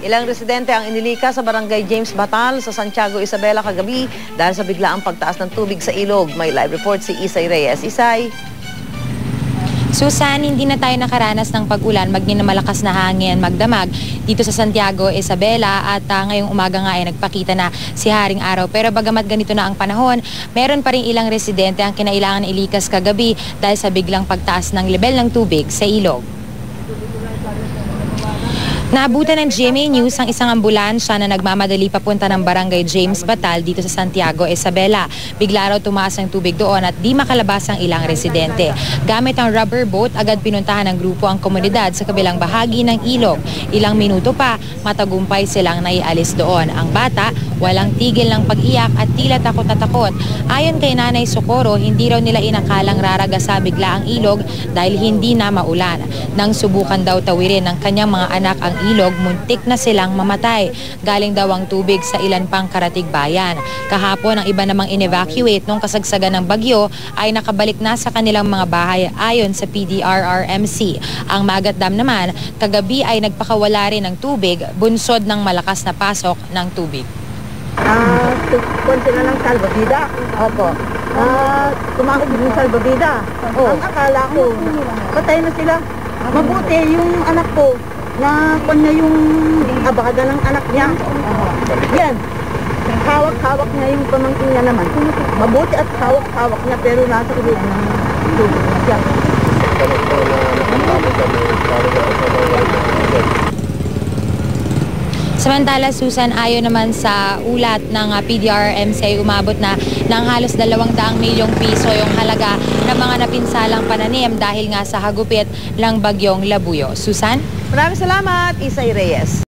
Ilang residente ang inilika sa barangay James Batal sa Santiago, Isabela kagabi dahil sa biglaang pagtaas ng tubig sa ilog. May live report si Isay Reyes. Isay. Susan, hindi na tayo nakaranas ng pag-ulan, maging na malakas na hangin, magdamag dito sa Santiago, Isabela at ngayong umaga nga ay nagpakita na si Haring Araw. Pero bagamat ganito na ang panahon, meron pa rin ilang residente ang kinailangan ilikas kagabi dahil sa biglang pagtaas ng level ng tubig sa ilog. Naabutan ng GMA News ang isang ambulansya na nagmamadali papunta ng barangay James Batal dito sa Santiago, Isabela. Bigla raw tumaas ang tubig doon at di makalabas ang ilang residente. Gamit ang rubber boat, agad pinuntahan ng grupo ang komunidad sa kabilang bahagi ng ilog. Ilang minuto pa, matagumpay silang naialis doon. Ang bata, walang tigil ng pag-iyak at tila takot na takot. Ayon kay Nanay Socorro, hindi raw nila inakalang raragasa bigla ang ilog dahil hindi na maulan. Nang subukan daw tawirin ng kanyang mga anak ang ilog, muntik na silang mamatay. Galing daw ang tubig sa ilan pang karatig bayan. Kahapon, ang iba namang in-evacuate nung kasagsagan ng bagyo ay nakabalik na sa kanilang mga bahay ayon sa PDRRMC. Ang Magat Dam naman, kagabi ay nagpakawala rin ng tubig, bunsod ng malakas na pasok ng tubig. Konti na ng salbabida. Opo. Tumahog yung salbabida. Ang akala ko, patay na sila. Mabuti yung anak ko, na kanya yung abada ng anak niya. Yan. Hawak-hawak niya yung pamangkin niya naman. Mabuti at hawak-hawak niya pero nasa ulit ng tubig na siya. Samantala, Susan, ayon naman sa ulat ng PDRRMC ay umabot na ng halos 200 milyong piso yung halaga ng mga napinsalang pananim dahil nga sa hagupit ng bagyong Labuyo. Susan? Maraming salamat, Isay Reyes.